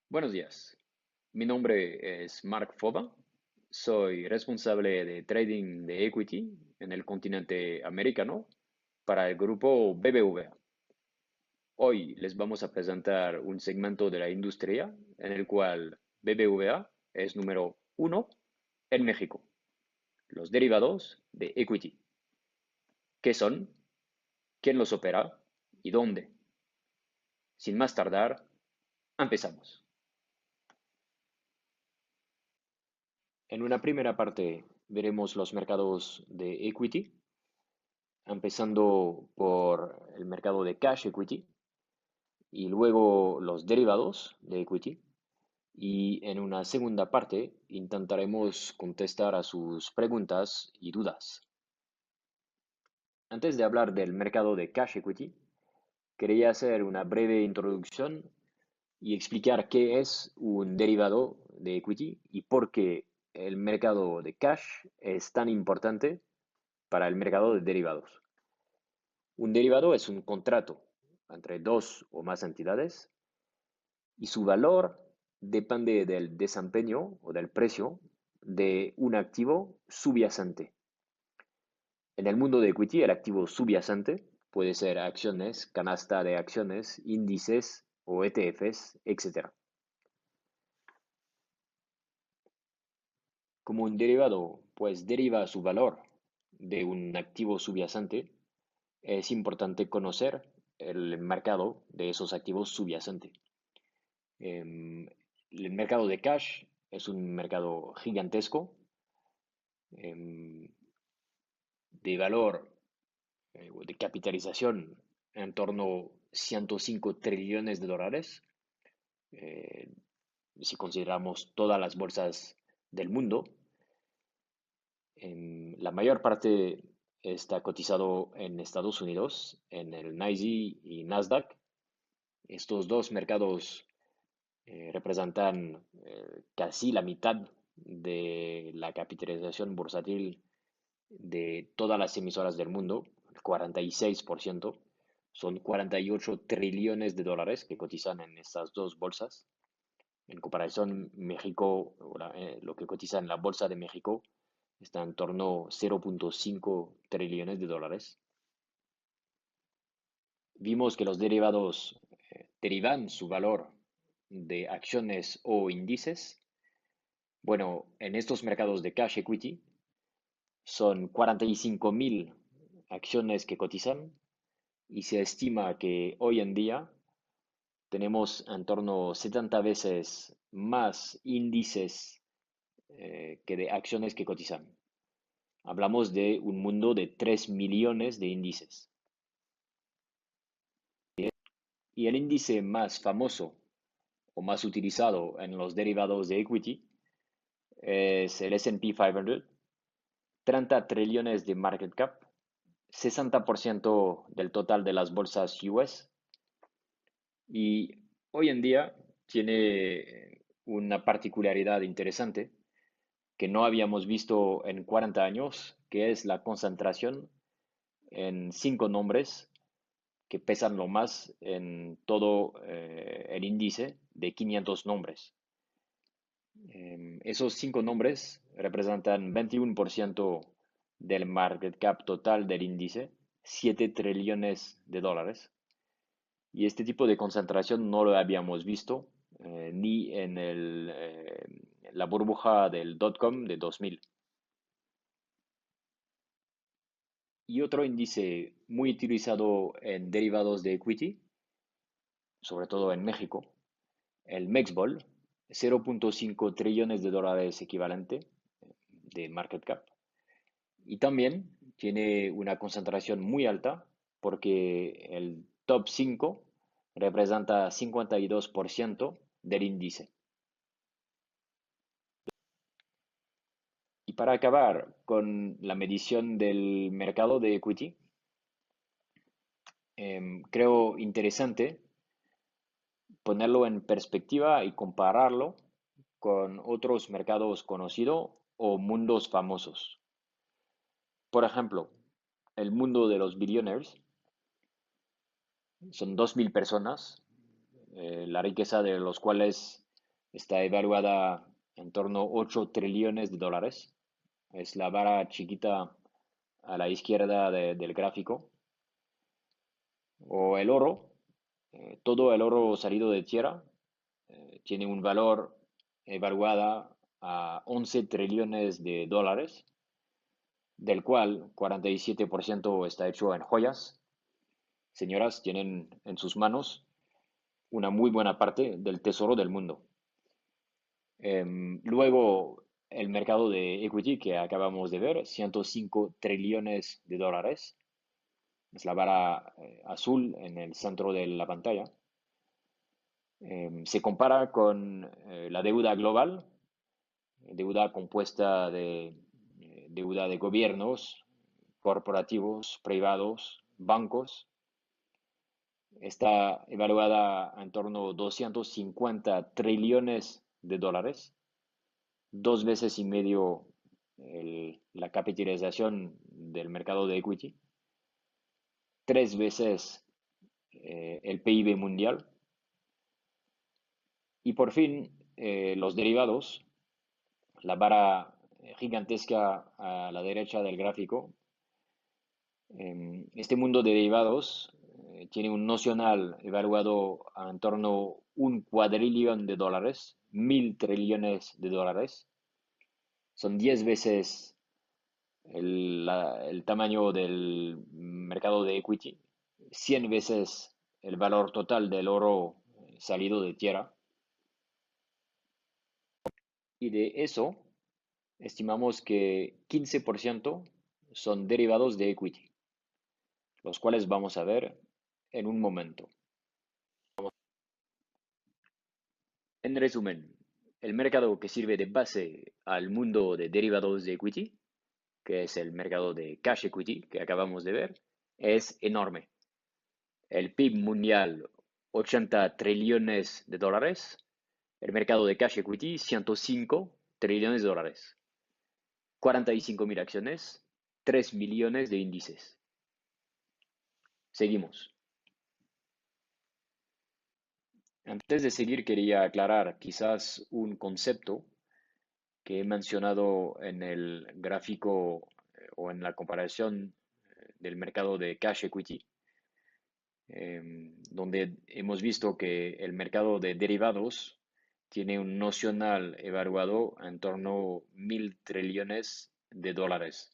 Buenos días, mi nombre es Mark Foba, soy responsable de trading de equity en el continente americano para el grupo BBVA. Hoy les vamos a presentar un segmento de la industria en el cual BBVA es número uno en México, los derivados de equity. ¿Qué son? ¿Quién los opera? ¿Y dónde? Sin más tardar, empezamos. En una primera parte veremos los mercados de equity, empezando por el mercado de cash equity y luego los derivados de equity. Y en una segunda parte intentaremos contestar a sus preguntas y dudas. Antes de hablar del mercado de cash equity, quería hacer una breve introducción y explicar qué es un derivado de equity y por qué el mercado de cash es tan importante para el mercado de derivados. Un derivado es un contrato entre dos o más entidades y su valor depende del desempeño o del precio de un activo subyacente. En el mundo de equity, el activo subyacente puede ser acciones, canasta de acciones, índices o ETFs, etc. Como un derivado pues deriva su valor de un activo subyacente, es importante conocer el mercado de esos activos subyacentes. El mercado de cash es un mercado gigantesco, em, de valor, de capitalización en torno a 105 trillones de dólares, eh, si consideramos todas las bolsas del mundo. La mayor parte está cotizado en Estados Unidos, en el NYSE y Nasdaq. Estos dos mercados representan casi la mitad de la capitalización bursátil de todas las emisoras del mundo, el 46%. Son 48 trillones de dólares que cotizan en estas dos bolsas. En comparación, México, lo que cotiza en la Bolsa de México, está en torno a 0.5 trillones de dólares. Vimos que los derivados derivan su valor de acciones o índices. Bueno, en estos mercados de cash equity son 45.000 acciones que cotizan y se estima que hoy en día tenemos en torno a 70 veces más índices que de acciones que cotizan. Hablamos de un mundo de 3 millones de índices. Y el índice más famoso o más utilizado en los derivados de equity es el S&P 500, 30 trillones de market cap, 60% del total de las bolsas US y hoy en día tiene una particularidad interesante que no habíamos visto en 40 años, que es la concentración en 5 nombres que pesan lo más en todo el índice de 500 nombres. Esos 5 nombres representan 21% del market cap total del índice, 7 trillones de dólares. Y este tipo de concentración no lo habíamos visto ni en la burbuja del dot-com de 2000. Y otro índice muy utilizado en derivados de equity, sobre todo en México, el MEXBOL, 0.5 trillones de dólares equivalente de market cap. Y también tiene una concentración muy alta porque el top 5 representa 52% del índice. Y para acabar con la medición del mercado de equity, creo interesante ponerlo en perspectiva y compararlo con otros mercados conocidos o mundos famosos. Por ejemplo, el mundo de los billionaires son 2.000 personas, la riqueza de los cuales está evaluada en torno a 8 trillones de dólares. Es la vara chiquita a la izquierda del gráfico. O el oro, todo el oro salido de tierra tiene un valor evaluada a 11 trillones de dólares, del cual 47% está hecho en joyas. Señoras, tienen en sus manos una muy buena parte del tesoro del mundo. Luego, el mercado de equity que acabamos de ver, 105 trillones de dólares. Es la vara azul en el centro de la pantalla. Se compara con la deuda global, deuda compuesta de deuda de gobiernos, corporativos, privados, bancos. Está evaluada en torno a 250 trillones de dólares, 2 veces y medio la capitalización del mercado de equity, 3 veces el PIB mundial. Y por fin, los derivados, la vara gigantesca a la derecha del gráfico. Este mundo de derivados tiene un nocional evaluado en torno a 1 cuadrillón de dólares, 1.000 trillones de dólares. Son 10 veces el tamaño del mercado de equity, 100 veces el valor total del oro salido de tierra. Y de eso, estimamos que 15% son derivados de equity, los cuales vamos a ver en un momento. En resumen, el mercado que sirve de base al mundo de derivados de equity, que es el mercado de cash equity que acabamos de ver, es enorme. El PIB mundial, 80 trillones de dólares. El mercado de cash equity, 105 trillones de dólares. 45.000 acciones, 3 millones de índices. Seguimos. Antes de seguir, quería aclarar quizás un concepto que he mencionado en el gráfico o en la comparación del mercado de cash equity, donde hemos visto que el mercado de derivados tiene un nocional evaluado en torno a 1.000 trillones de dólares.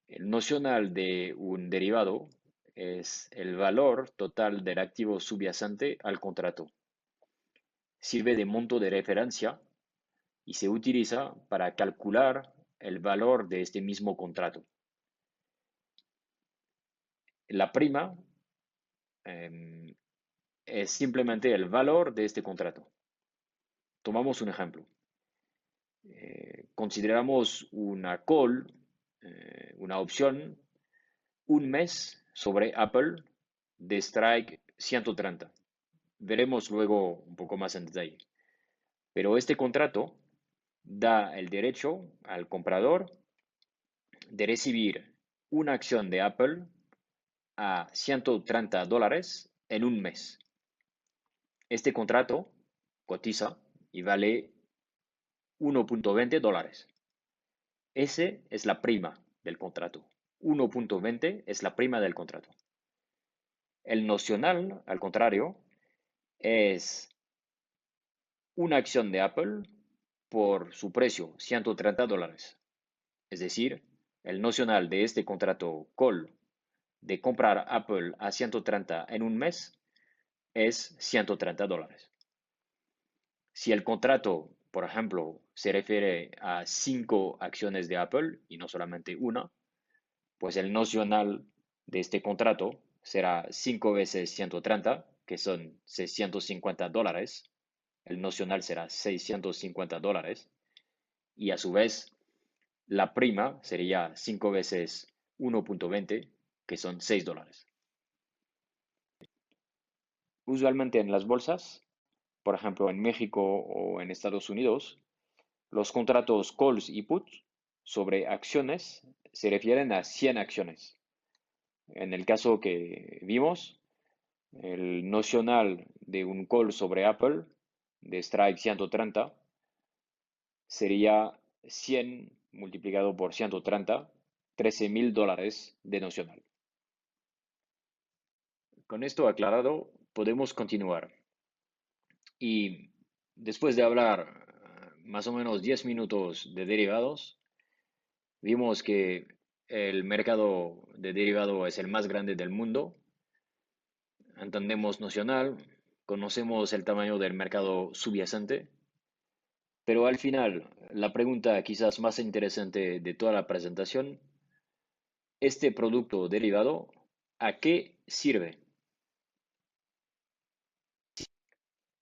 El nocional de un derivado es el valor total del activo subyacente al contrato. Sirve de monto de referencia y se utiliza para calcular el valor de este mismo contrato. La prima es simplemente el valor de este contrato. Tomamos un ejemplo. Consideramos una call, una opción, un mes sobre Apple de strike 130. Veremos luego un poco más en detalle. Pero este contrato da el derecho al comprador de recibir una acción de Apple a 130 dólares en un mes. Este contrato cotiza y vale 1.20 dólares. Ese es la prima del contrato. 1.20 es la prima del contrato. El nocional, al contrario, es una acción de Apple por su precio, 130 dólares. Es decir, el nocional de este contrato call de comprar Apple a 130 en un mes es 130 dólares. Si el contrato, por ejemplo, se refiere a 5 acciones de Apple y no solamente una, pues el nocional de este contrato será 5 veces 130, que son 650 dólares. El nocional será 650 dólares. Y a su vez, la prima sería 5 veces 1.20, que son 6 dólares. Usualmente en las bolsas, por ejemplo en México o en Estados Unidos, los contratos calls y puts sobre acciones se refieren a 100 acciones. En el caso que vimos, el nocional de un call sobre Apple de strike 130 sería 100 multiplicado por 130, $13.000 de nocional. Con esto aclarado, podemos continuar. Y después de hablar más o menos 10 minutos de derivados, vimos que el mercado de derivado es el más grande del mundo. Entendemos nocional, conocemos el tamaño del mercado subyacente, pero al final, la pregunta quizás más interesante de toda la presentación, ¿este producto derivado a qué sirve?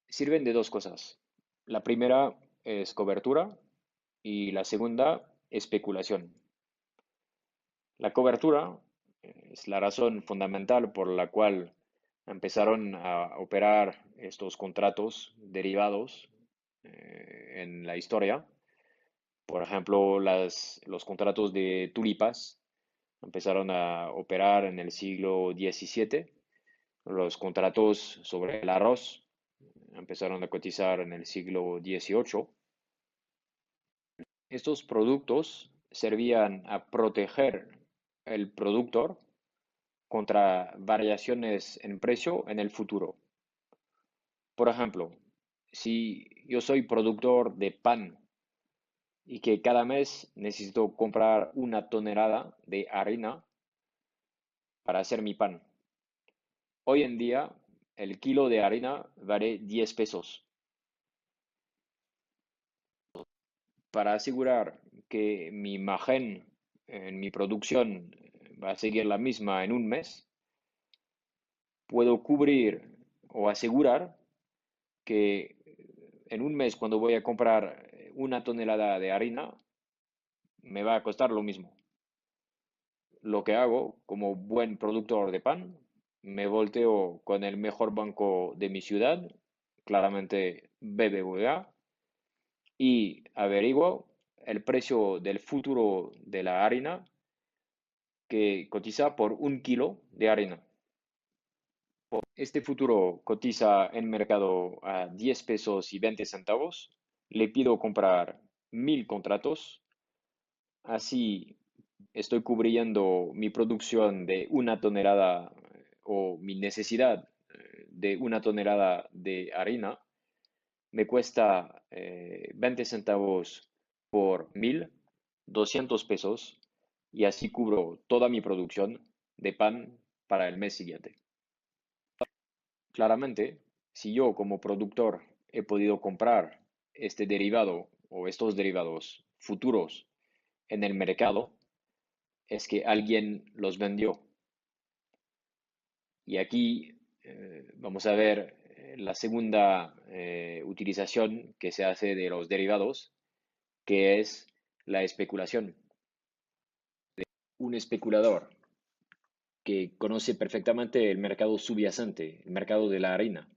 Sirven de dos cosas. La primera es cobertura y la segunda, especulación. La cobertura es la razón fundamental por la cual empezaron a operar estos contratos derivados en la historia. Por ejemplo, los contratos de tulipas empezaron a operar en el siglo XVII. Los contratos sobre el arroz empezaron a cotizar en el siglo XVIII. Estos productos servían a proteger el productor contra variaciones en precio en el futuro. Por ejemplo, si yo soy productor de pan y que cada mes necesito comprar una tonelada de harina para hacer mi pan. Hoy en día, el kilo de harina vale 10 pesos. Para asegurar que mi margen en mi producción va a seguir la misma en un mes, puedo cubrir o asegurar que en un mes cuando voy a comprar una tonelada de harina, me va a costar lo mismo. Lo que hago como buen productor de pan, me volteo con el mejor banco de mi ciudad, claramente BBVA, y averiguo el precio del futuro de la harina que cotiza por un kilo de harina. Este futuro cotiza en mercado a 10 pesos y 20 centavos. Le pido comprar 1000 contratos. Así estoy cubriendo mi producción de una tonelada o mi necesidad de una tonelada de harina. Me cuesta 20 centavos por 1000, 200 pesos, y así cubro toda mi producción de pan para el mes siguiente. Claramente, si yo como productor he podido comprar este derivado o estos derivados futuros en el mercado, es que alguien los vendió. Y aquí vamos a ver la segunda utilización que se hace de los derivados, que es la especulación. Un especulador que conoce perfectamente el mercado subyacente, el mercado de la harina,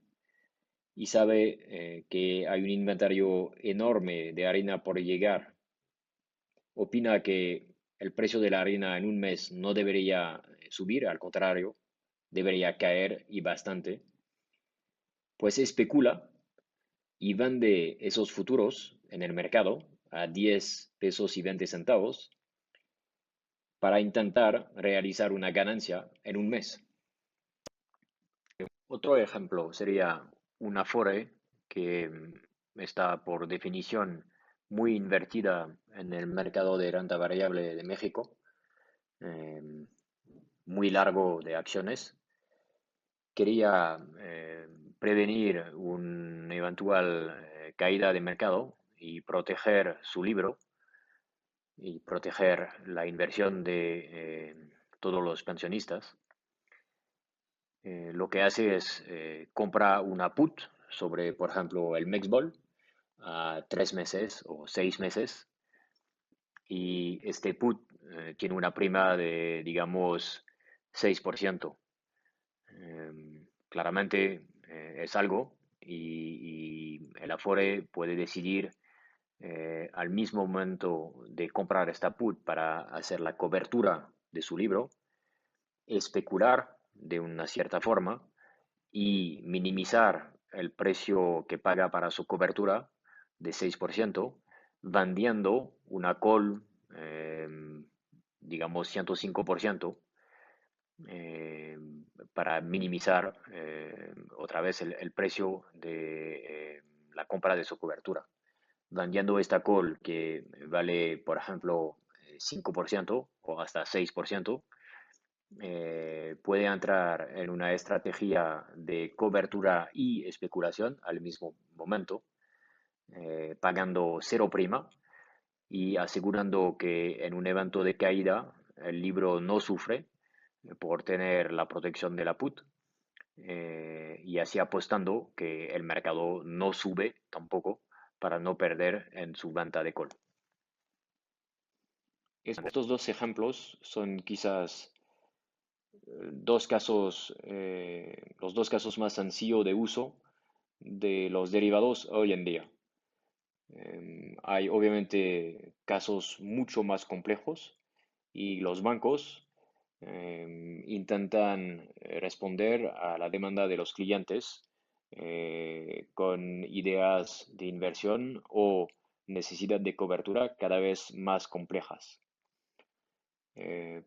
y sabe que hay un inventario enorme de harina por llegar, opina que el precio de la harina en un mes no debería subir, al contrario, debería caer y bastante, pues especula y vende esos futuros en el mercado a 10 pesos y 20 centavos para intentar realizar una ganancia en un mes. Otro ejemplo sería una Afore que está por definición muy invertida en el mercado de renta variable de México, eh, muy largo de acciones. Quería prevenir una eventual caída de mercado y proteger su libro y proteger la inversión de todos los pensionistas. Lo que hace es compra una put sobre, por ejemplo, el Mexbol a 3 meses o 6 meses, y este put tiene una prima de, digamos, 6%. Claramente es algo, y el Afore puede decidir al mismo momento de comprar esta put para hacer la cobertura de su libro, especular de una cierta forma y minimizar el precio que paga para su cobertura de 6%, vendiendo una call, eh, digamos, 105%, eh, para minimizar otra vez el precio de la compra de su cobertura. Vendiendo esta call que vale, por ejemplo, 5% o hasta 6%, puede entrar en una estrategia de cobertura y especulación al mismo momento, pagando cero prima y asegurando que en un evento de caída el libro no sufre por tener la protección de la put, y así apostando que el mercado no sube tampoco para no perder en su venta de call. Estos dos ejemplos son quizás los dos casos más sencillos de uso de los derivados hoy en día. Hay obviamente casos mucho más complejos y los bancos intentan responder a la demanda de los clientes con ideas de inversión o necesidad de cobertura cada vez más complejas.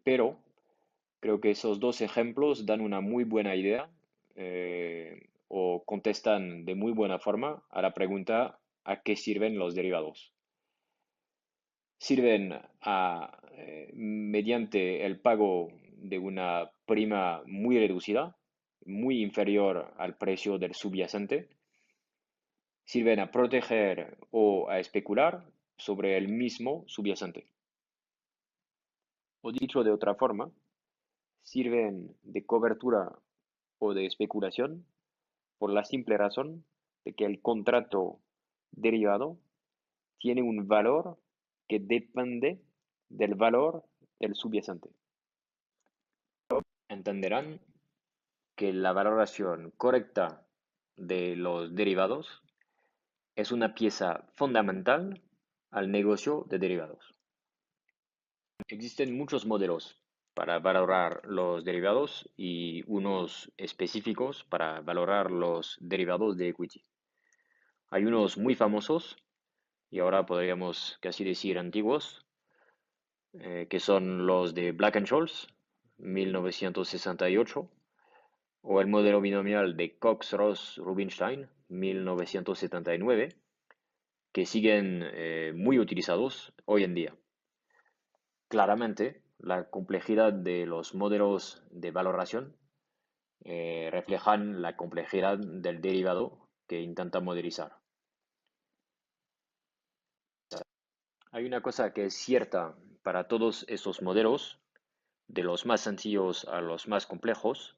Pero creo que esos dos ejemplos dan una muy buena idea, o contestan de muy buena forma a la pregunta ¿a qué sirven los derivados? Sirven mediante el pago de una prima muy reducida, muy inferior al precio del subyacente. Sirven a proteger o a especular sobre el mismo subyacente. O dicho de otra forma, sirven de cobertura o de especulación por la simple razón de que el contrato derivado tiene un valor que depende del valor del subyacente. Entenderán que la valoración correcta de los derivados es una pieza fundamental al negocio de derivados. Existen muchos modelos para valorar los derivados y unos específicos para valorar los derivados de equity. Hay unos muy famosos y ahora podríamos casi decir antiguos, que son los de Black-Scholes, 1968, o el modelo binomial de Cox-Ross-Rubinstein, 1979, que siguen muy utilizados hoy en día. Claramente, la complejidad de los modelos de valoración reflejan la complejidad del derivado que intenta modelizar. Hay una cosa que es cierta para todos esos modelos, de los más sencillos a los más complejos,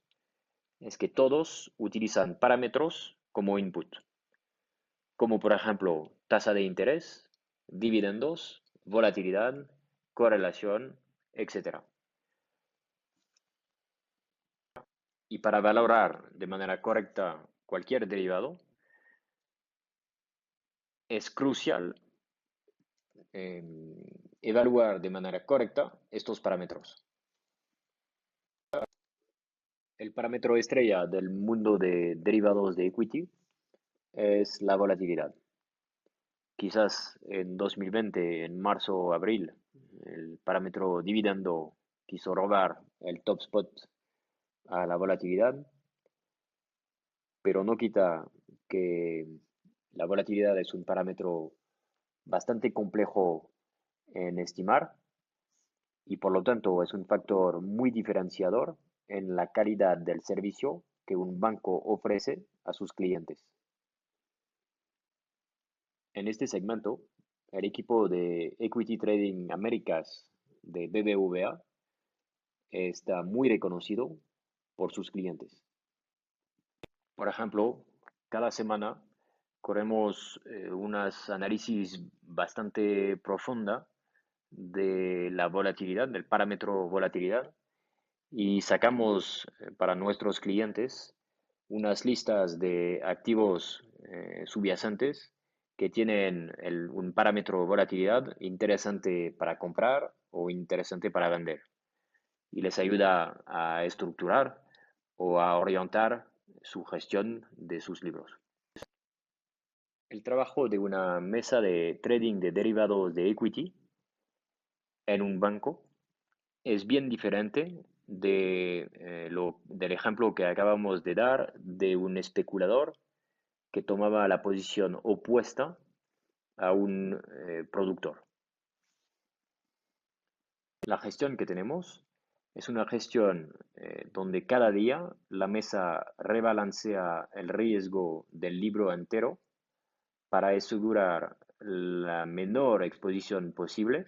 es que todos utilizan parámetros como input, como por ejemplo tasa de interés, dividendos, volatilidad, correlación, etc. Y para valorar de manera correcta cualquier derivado, es crucial eh, evaluar de manera correcta estos parámetros. El parámetro estrella del mundo de derivados de equity es la volatilidad. Quizás en 2020, en marzo o abril, el parámetro dividendo quiso robar el top spot a la volatilidad, pero no quita que la volatilidad es un parámetro bastante complejo en estimar y por lo tanto es un factor muy diferenciador en la calidad del servicio que un banco ofrece a sus clientes. En este segmento, el equipo de Equity Trading Américas de BBVA está muy reconocido por sus clientes. Por ejemplo, cada semana corremos unas análisis bastante profunda de la volatilidad, del parámetro volatilidad, y sacamos para nuestros clientes unas listas de activos subyacentes que tienen un parámetro volatilidad interesante para comprar o interesante para vender y les ayuda a estructurar o a orientar su gestión de sus libros. El trabajo de una mesa de trading de derivados de equity en un banco es bien diferente del ejemplo que acabamos de dar de un especulador que tomaba la posición opuesta a un productor. La gestión que tenemos es una gestión donde cada día la mesa rebalancea el riesgo del libro entero para asegurar la menor exposición posible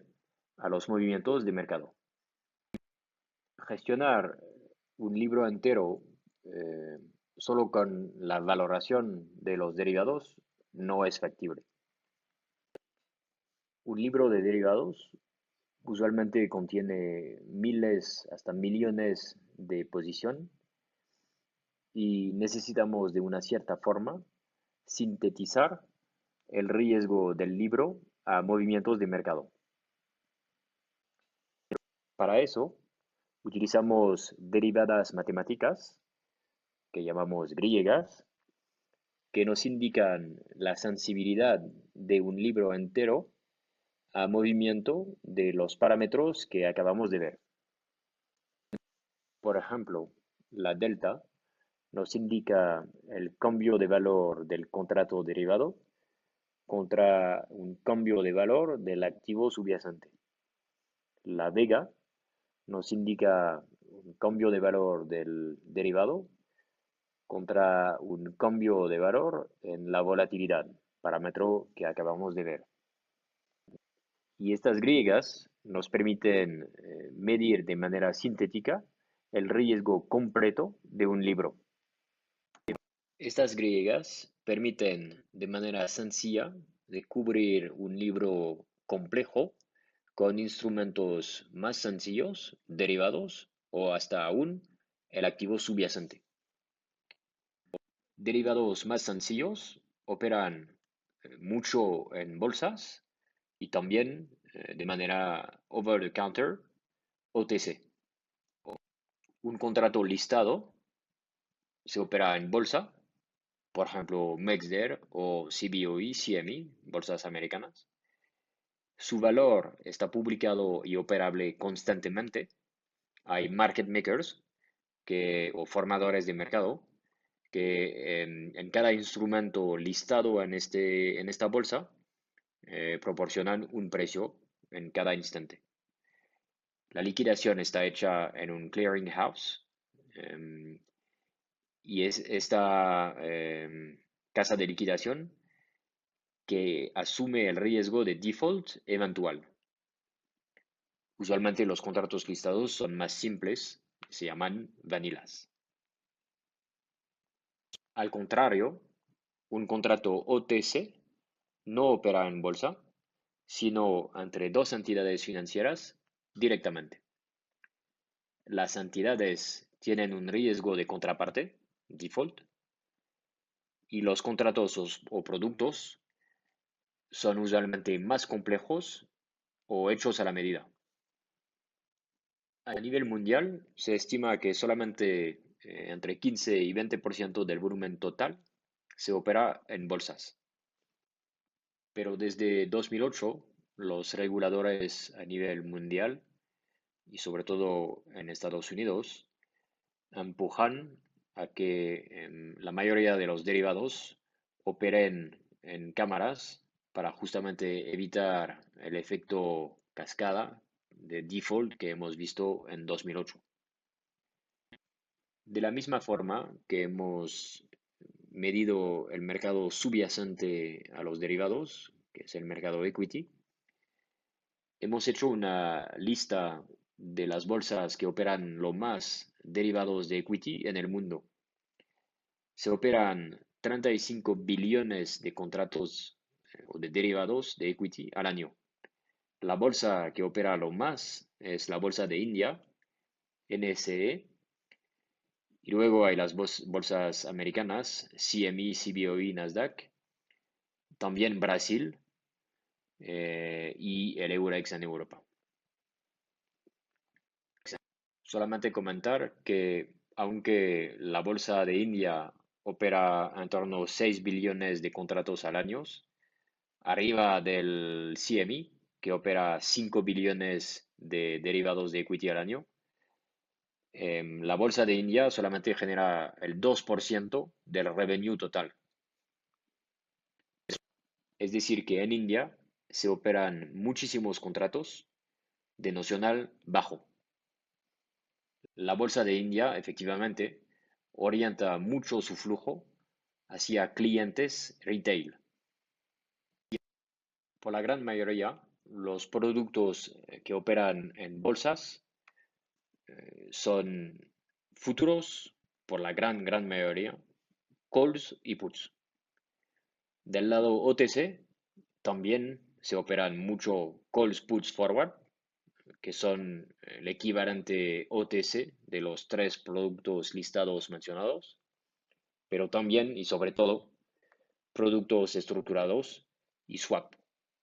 a los movimientos de mercado. Gestionar un libro entero eh, solo con la valoración de los derivados no es factible. Un libro de derivados usualmente contiene miles hasta millones de posiciones y necesitamos de una cierta forma sintetizar el riesgo del libro a movimientos de mercado. Para eso, utilizamos derivadas matemáticas, que llamamos griegas, que nos indican la sensibilidad de un libro entero a movimiento de los parámetros que acabamos de ver. Por ejemplo, la delta nos indica el cambio de valor del contrato derivado contra un cambio de valor del activo subyacente. La vega nos indica un cambio de valor del derivado contra un cambio de valor en la volatilidad, parámetro que acabamos de ver. Y estas griegas nos permiten medir de manera sintética el riesgo completo de un libro. Estas griegas permiten de manera sencilla de cubrir un libro complejo con instrumentos más sencillos, derivados o hasta aún el activo subyacente. Derivados más sencillos operan mucho en bolsas y también de manera over the counter, OTC. Un contrato listado se opera en bolsa, por ejemplo, MEXDR o CBOE, CME, bolsas americanas. Su valor está publicado y operable constantemente. Hay market makers o formadores de mercado que en cada instrumento listado en esta bolsa proporcionan un precio en cada instante. La liquidación está hecha en un clearing house y es esta casa de liquidación que asume el riesgo de default eventual. Usualmente los contratos listados son más simples, se llaman vanillas. Al contrario, un contrato OTC no opera en bolsa, sino entre dos entidades financieras directamente. Las entidades tienen un riesgo de contraparte, default, y los contratos o productos son usualmente más complejos o hechos a la medida. A nivel mundial, se estima que solamente entre 15 y 20% del volumen total se opera en bolsas. Pero desde 2008, los reguladores a nivel mundial y sobre todo en Estados Unidos empujan a que la mayoría de los derivados operen en cámaras para justamente evitar el efecto cascada de default que hemos visto en 2008. De la misma forma que hemos medido el mercado subyacente a los derivados, que es el mercado equity, hemos hecho una lista de las bolsas que operan lo más derivados de equity en el mundo. Se operan 35 billones de contratos o de derivados de equity al año. La bolsa que opera lo más es la bolsa de India, NSE, y luego hay las bolsas americanas, CME, CBOE, Nasdaq, también Brasil y el Eurex en Europa. Solamente comentar que aunque la bolsa de India opera en torno a 6 billones de contratos al año, arriba del CME, que opera 5 billones de derivados de equity al año. La bolsa de India solamente genera el 2% del revenue total. Es decir, que en India se operan muchísimos contratos de nocional bajo. La bolsa de India, efectivamente, orienta mucho su flujo hacia clientes retail. Por la gran mayoría, los productos que operan en bolsas son futuros, por la gran mayoría, calls y puts. Del lado OTC, también se operan mucho calls, puts, forward, que son el equivalente OTC de los tres productos listados mencionados, pero también y sobre todo productos estructurados y swap,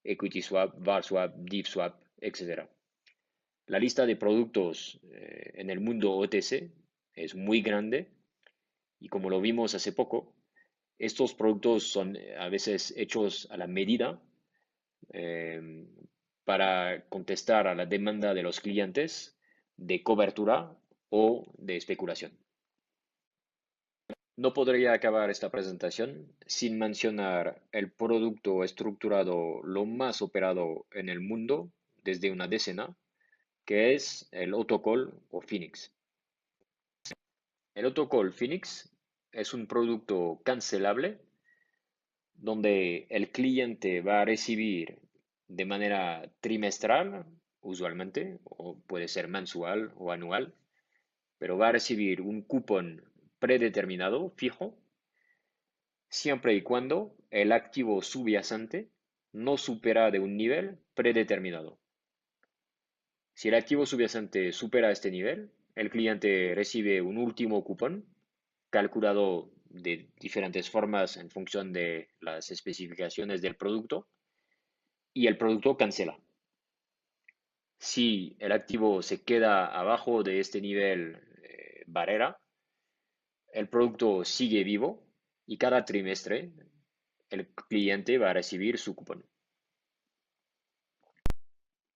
equity swap, VAR swap, div swap, etc. La lista de productos en el mundo OTC es muy grande y como lo vimos hace poco, estos productos son a veces hechos a la medida eh, para contestar a la demanda de los clientes de cobertura o de especulación. No podría acabar esta presentación sin mencionar el producto estructurado lo más operado en el mundo desde una decena, que es el Autocall o Phoenix. El Autocall Phoenix es un producto cancelable donde el cliente va a recibir de manera trimestral, usualmente, o puede ser mensual o anual, pero va a recibir un cupón predeterminado, fijo, siempre y cuando el activo subyacente no supera de un nivel predeterminado. Si el activo subyacente supera este nivel, el cliente recibe un último cupón calculado de diferentes formas en función de las especificaciones del producto y el producto cancela. Si el activo se queda abajo de este nivel barrera, el producto sigue vivo y cada trimestre el cliente va a recibir su cupón.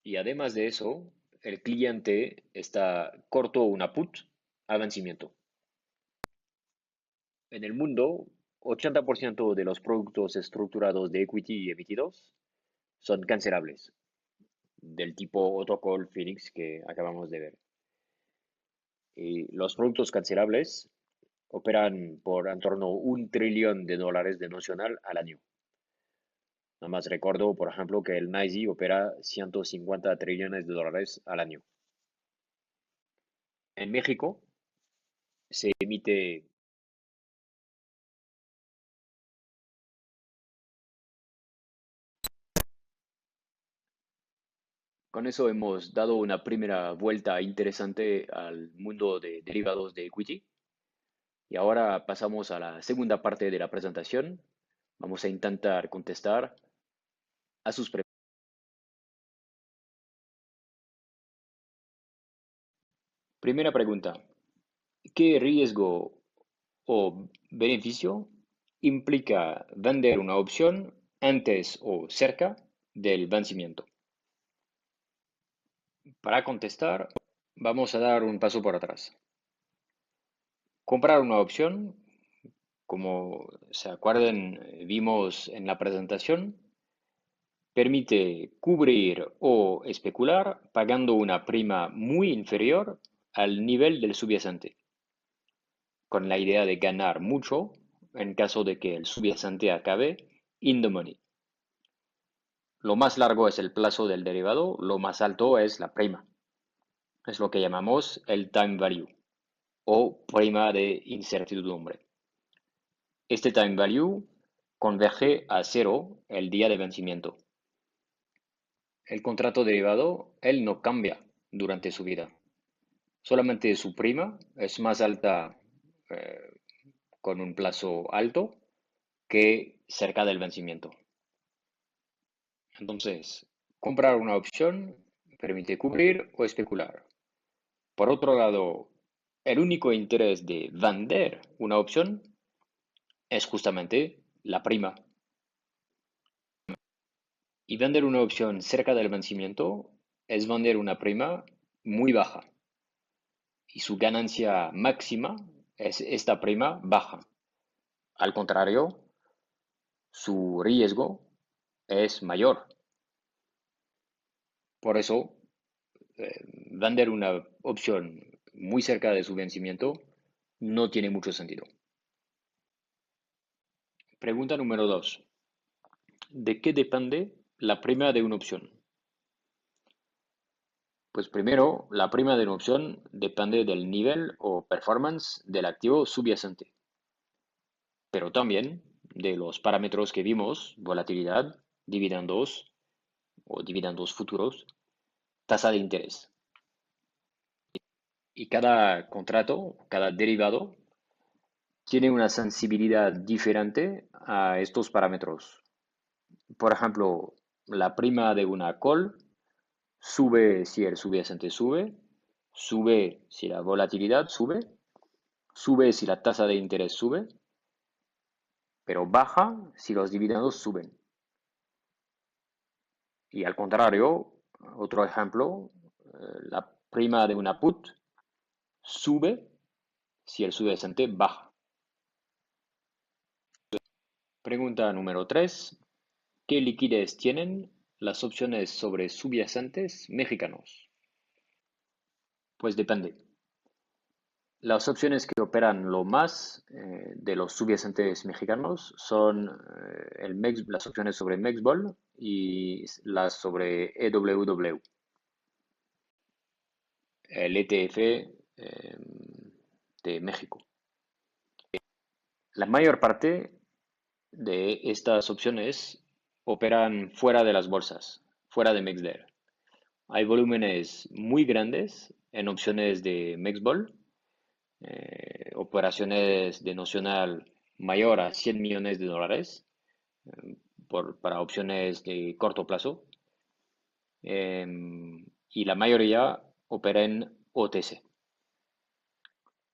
Y además de eso, el cliente está corto una put a vencimiento. En el mundo, 80% de los productos estructurados de equity emitidos son cancelables, del tipo Autocall Phoenix que acabamos de ver. Y los productos cancelables operan por en torno a $1 trillón de nocional al año. Nada más recuerdo, por ejemplo, que el NYSE opera 150 trillones de dólares al año. En México se emite. Con eso hemos dado una primera vuelta interesante al mundo de derivados de equity y ahora pasamos a la segunda parte de la presentación. Vamos a intentar contestar a sus preguntas. Primera pregunta. ¿Qué riesgo o beneficio implica vender una opción antes o cerca del vencimiento? Para contestar, vamos a dar un paso por atrás. Comprar una opción, como se acuerdan, vimos en la presentación, permite cubrir o especular pagando una prima muy inferior al nivel del subyacente, con la idea de ganar mucho en caso de que el subyacente acabe in the money. Lo más largo es el plazo del derivado, lo más alto es la prima. Es lo que llamamos el time value o prima de incertidumbre. Este time value converge a cero el día de vencimiento. El contrato derivado, él no cambia durante su vida. Solamente su prima es más alta eh, con un plazo alto que cerca del vencimiento. Entonces, comprar una opción permite cubrir o especular. Por otro lado, el único interés de vender una opción es justamente la prima. Y vender una opción cerca del vencimiento es vender una prima muy baja y su ganancia máxima es esta prima baja. Al contrario, su riesgo es mayor. Por eso, vender una opción muy cerca de su vencimiento no tiene mucho sentido. Pregunta número 2. ¿De qué depende la prima de una opción? Pues primero, la prima de una opción depende del nivel o performance del activo subyacente, pero también de los parámetros que vimos: volatilidad, dividendos o dividendos futuros, tasa de interés. Y cada contrato, cada derivado, tiene una sensibilidad diferente a estos parámetros. Por ejemplo, la prima de una call sube si el subyacente sube, sube si la volatilidad sube, sube si la tasa de interés sube, pero baja si los dividendos suben. Y al contrario, otro ejemplo, la prima de una put sube si el subyacente baja. Pregunta número 3. ¿Qué liquidez tienen las opciones sobre subyacentes mexicanos? Pues depende. Las opciones que operan lo más de los subyacentes mexicanos son las opciones sobre MEXBOL y las sobre EWW, el ETF de México. La mayor parte de estas opciones operan fuera de las bolsas, fuera de MEXDER. Hay volúmenes muy grandes en opciones de MEXBOL, operaciones de nocional mayor a 100 millones de dólares para opciones de corto plazo, y la mayoría opera en OTC.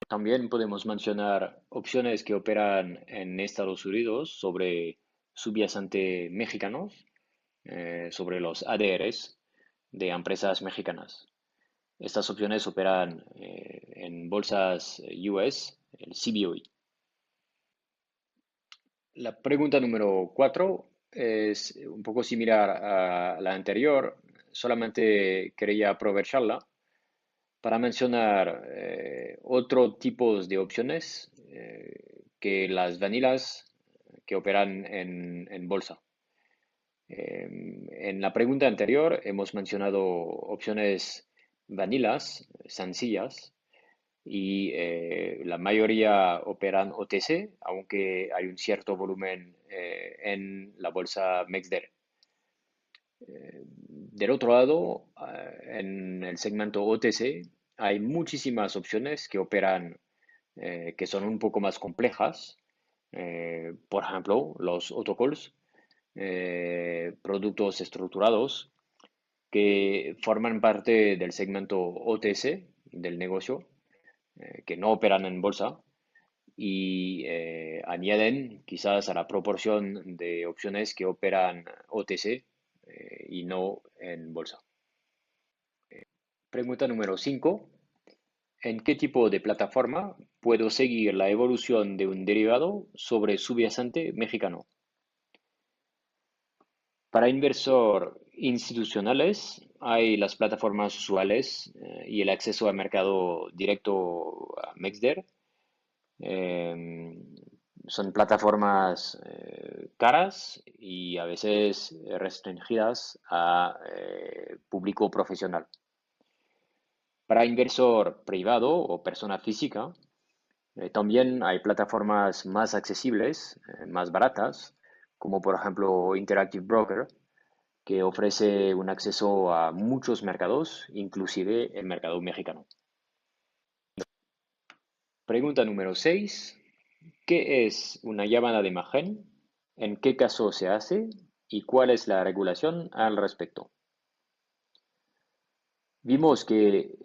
También podemos mencionar opciones que operan en Estados Unidos sobre subyacente mexicanos, sobre los ADRs de empresas mexicanas. Estas opciones operan en bolsas US, el CBOE. La pregunta número 4 es un poco similar a la anterior, solamente quería aprovecharla para mencionar otro tipos de opciones que las vanilas que operan en bolsa. En la pregunta anterior hemos mencionado opciones vanilas, sencillas, y la mayoría operan OTC, aunque hay un cierto volumen en la bolsa MEXDER. Del otro lado, en el segmento OTC hay muchísimas opciones que operan, que son un poco más complejas. Por ejemplo, los autocalls, productos estructurados que forman parte del segmento OTC del negocio, que no operan en bolsa y añaden quizás a la proporción de opciones que operan OTC y no en bolsa. Pregunta número 5. ¿En qué tipo de plataforma puedo seguir la evolución de un derivado sobre subyacente mexicano? Para inversor institucionales hay las plataformas usuales y el acceso al mercado directo a MEXDER. Son plataformas caras y a veces restringidas a público profesional. Para inversor privado o persona física, también hay plataformas más accesibles, más baratas, como por ejemplo Interactive Broker, que ofrece un acceso a muchos mercados, inclusive el mercado mexicano. Pregunta número 6. ¿Qué es una llamada de imagen? ¿En qué caso se hace? ¿Y cuál es la regulación al respecto? Vimos que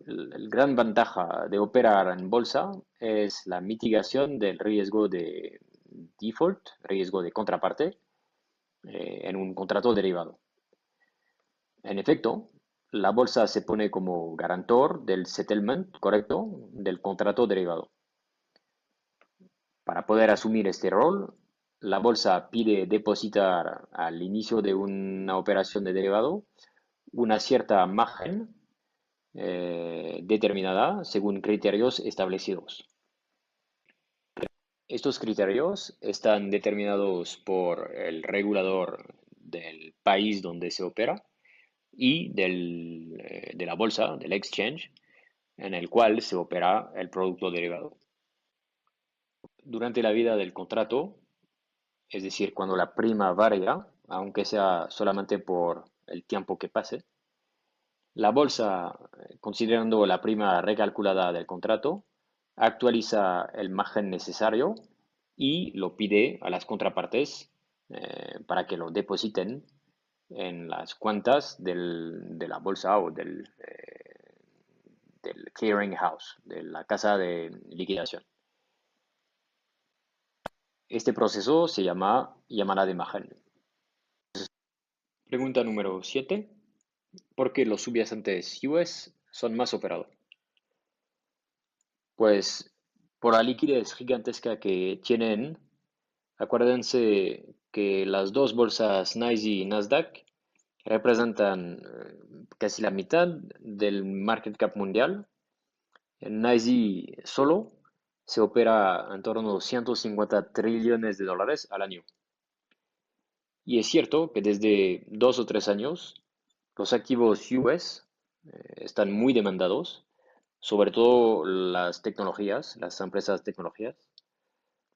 la gran ventaja de operar en bolsa es la mitigación del riesgo de default, riesgo de contraparte, en un contrato derivado. En efecto, la bolsa se pone como garantor del settlement correcto del contrato derivado. Para poder asumir este rol, la bolsa pide depositar al inicio de una operación de derivado una cierta margen determinada según criterios establecidos. Estos criterios están determinados por el regulador del país donde se opera y de la bolsa, del exchange, en el cual se opera el producto derivado. Durante la vida del contrato, es decir, cuando la prima varía, aunque sea solamente por el tiempo que pase, la bolsa, considerando la prima recalculada del contrato, actualiza el margen necesario y lo pide a las contrapartes para que lo depositen en las cuentas de la bolsa o del clearing house, de la casa de liquidación. Este proceso se llama llamada de margen. Pregunta número 7. ¿Por qué los subyacentes US son más operados? Pues por la liquidez gigantesca que tienen, acuérdense que las dos bolsas NYSE y Nasdaq representan casi la mitad del market cap mundial. En NYSE solo se opera en torno a 150 trillones de dólares al año. Y es cierto que desde 2 o 3 años los activos US están muy demandados, sobre todo las tecnologías, las empresas de tecnologías.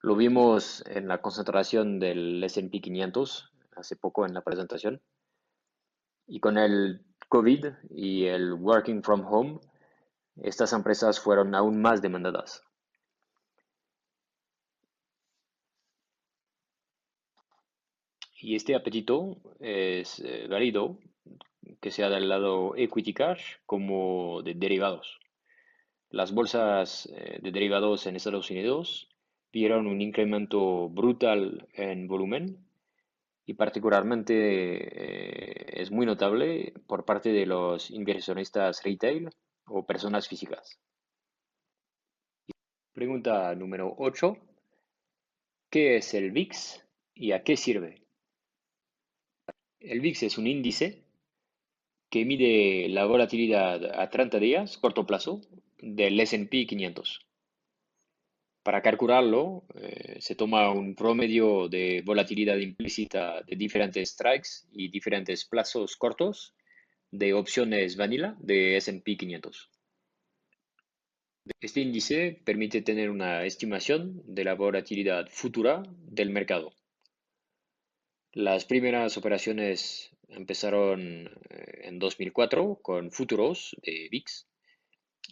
Lo vimos en la concentración del S&P 500 hace poco en la presentación. Y con el COVID y el working from home, estas empresas fueron aún más demandadas. Y este apetito es válido que sea del lado equity cash como de derivados. Las bolsas de derivados en Estados Unidos vieron un incremento brutal en volumen y particularmente es muy notable por parte de los inversionistas retail o personas físicas. Pregunta número 8. ¿Qué es el VIX y a qué sirve? El VIX es un índice que mide la volatilidad a 30 días, corto plazo, del S&P 500. Para calcularlo, se toma un promedio de volatilidad implícita de diferentes strikes y diferentes plazos cortos de opciones vanilla de S&P 500. Este índice permite tener una estimación de la volatilidad futura del mercado. Las primeras operaciones empezaron en 2004 con futuros de VIX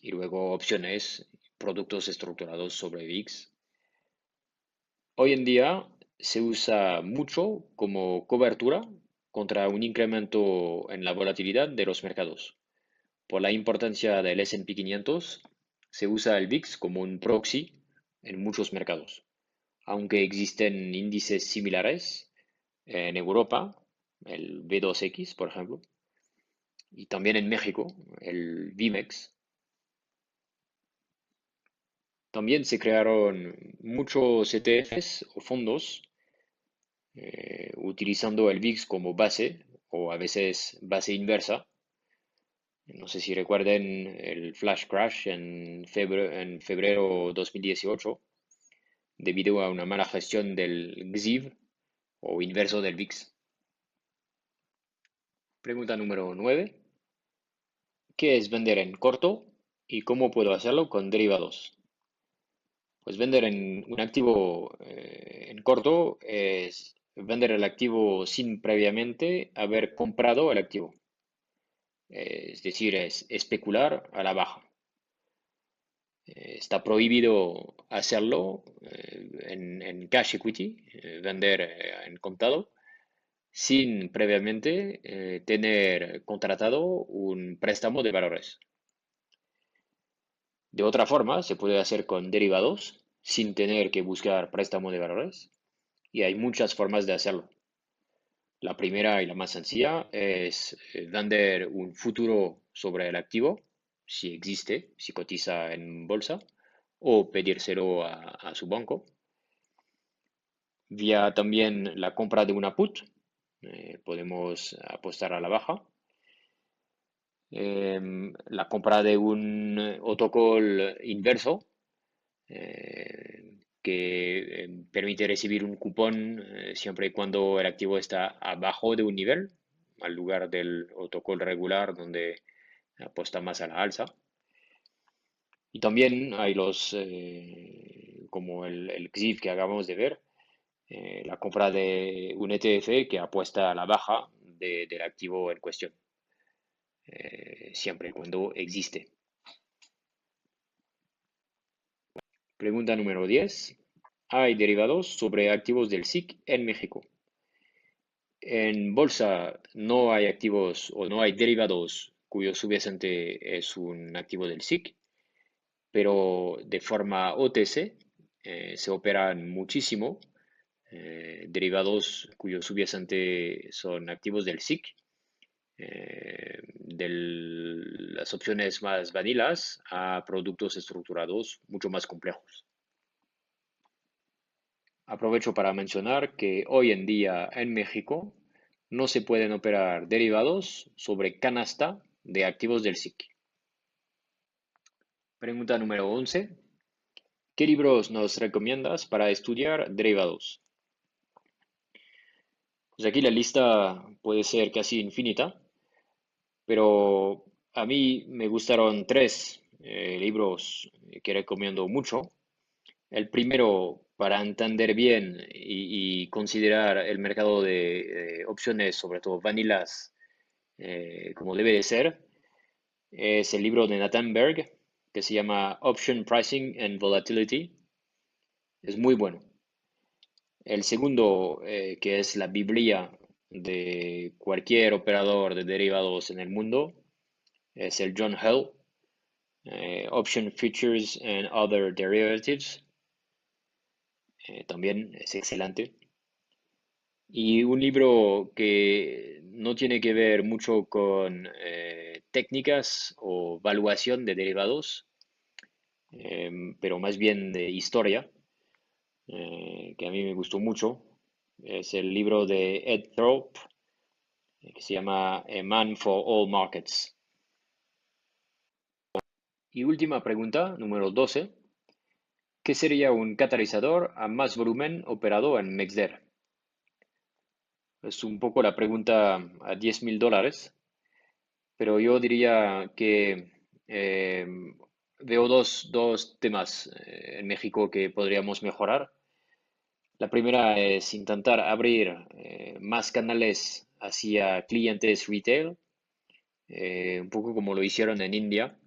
y luego opciones, productos estructurados sobre VIX. Hoy en día se usa mucho como cobertura contra un incremento en la volatilidad de los mercados. Por la importancia del S&P 500, se usa el VIX como un proxy en muchos mercados, aunque existen índices similares en Europa, el B2X, por ejemplo, y también en México, el VIMEX. También se crearon muchos ETFs o fondos utilizando el VIX como base o a veces base inversa. No sé si recuerden el flash crash en febrero 2018 debido a una mala gestión del XIV o inverso del VIX. Pregunta número 9. ¿Qué es vender en corto y cómo puedo hacerlo con derivados? Pues vender en un activo en corto es vender el activo sin previamente haber comprado el activo. Es decir, es especular a la baja. Está prohibido hacerlo en cash equity, vender en contado, sin previamente tener contratado un préstamo de valores. De otra forma, se puede hacer con derivados sin tener que buscar préstamo de valores. y hay muchas formas de hacerlo. La primera y la más sencilla es vender un futuro sobre el activo, si existe, si cotiza en bolsa, o pedírselo a su banco. Vía también la compra de una put, podemos apostar a la baja. La compra de un autocall inverso, que permite recibir un cupón siempre y cuando el activo está abajo de un nivel, al lugar del autocall regular donde apuesta más a la alza. Y también hay como el XIF que acabamos de ver, la compra de un ETF que apuesta a la baja del activo en cuestión, siempre y cuando existe. Pregunta número 10. Hay derivados sobre activos del SIC en México. En bolsa no hay activos o no hay derivados cuyo subyacente es un activo del SIC, pero de forma OTC se operan muchísimo derivados cuyo subyacente son activos del SIC, de las opciones más vanilas a productos estructurados mucho más complejos. Aprovecho para mencionar que hoy en día en México no se pueden operar derivados sobre canasta de activos del SIC. Pregunta número 11. ¿Qué libros nos recomiendas para estudiar derivados? Pues aquí la lista puede ser casi infinita, pero a mí me gustaron tres libros que recomiendo mucho. El primero, para entender bien y considerar el mercado de opciones, sobre todo vanilas, como debe de ser, es el libro de Nathan Berg, que se llama Option Pricing and Volatility. Es muy bueno. El segundo, que es la Biblia de cualquier operador de derivados en el mundo, es el John Hill, Option Futures and Other Derivatives. También es excelente. Y un libro que no tiene que ver mucho con técnicas o valuación de derivados, pero más bien de historia, que a mí me gustó mucho. Es el libro de Ed Thorpe, que se llama A Man for All Markets. Y última pregunta, número 12. ¿Qué sería un catalizador a más volumen operado en MexDer? Es un poco la pregunta a $10,000, pero yo diría que eh, veo dos temas en México que podríamos mejorar. La primera es intentar abrir más canales hacia clientes retail, un poco como lo hicieron en India,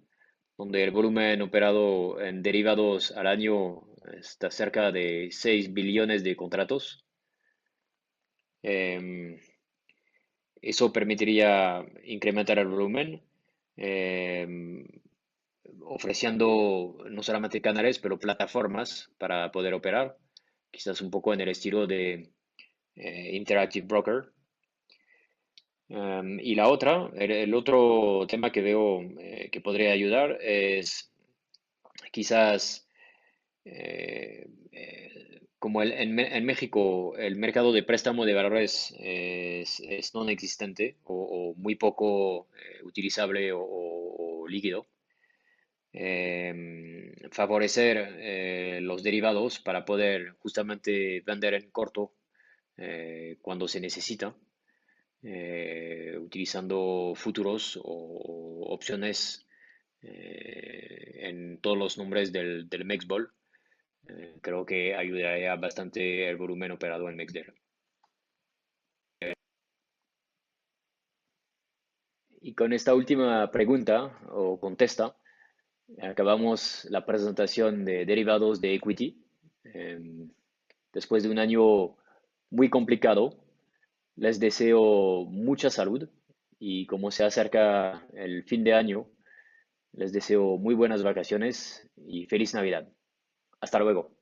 donde el volumen operado en derivados al año está cerca de 6 billones de contratos. Em, Eso permitiría incrementar el volumen, em, ofreciendo no solamente canales, pero plataformas para poder operar, quizás un poco en el estilo de Interactive Broker. Y la otra, el otro tema que veo que podría ayudar es quizás como en México el mercado de préstamo de valores es no existente o muy poco utilizable o líquido. Favorecer los derivados para poder justamente vender en corto cuando se necesita, utilizando futuros o opciones en todos los nombres del Mexbol. Creo que ayudaría bastante el volumen operado en MexDer. Y con esta última pregunta o contesta, acabamos la presentación de derivados de equity. Después de un año muy complicado, les deseo mucha salud y como se acerca el fin de año, les deseo muy buenas vacaciones y feliz Navidad. Hasta luego.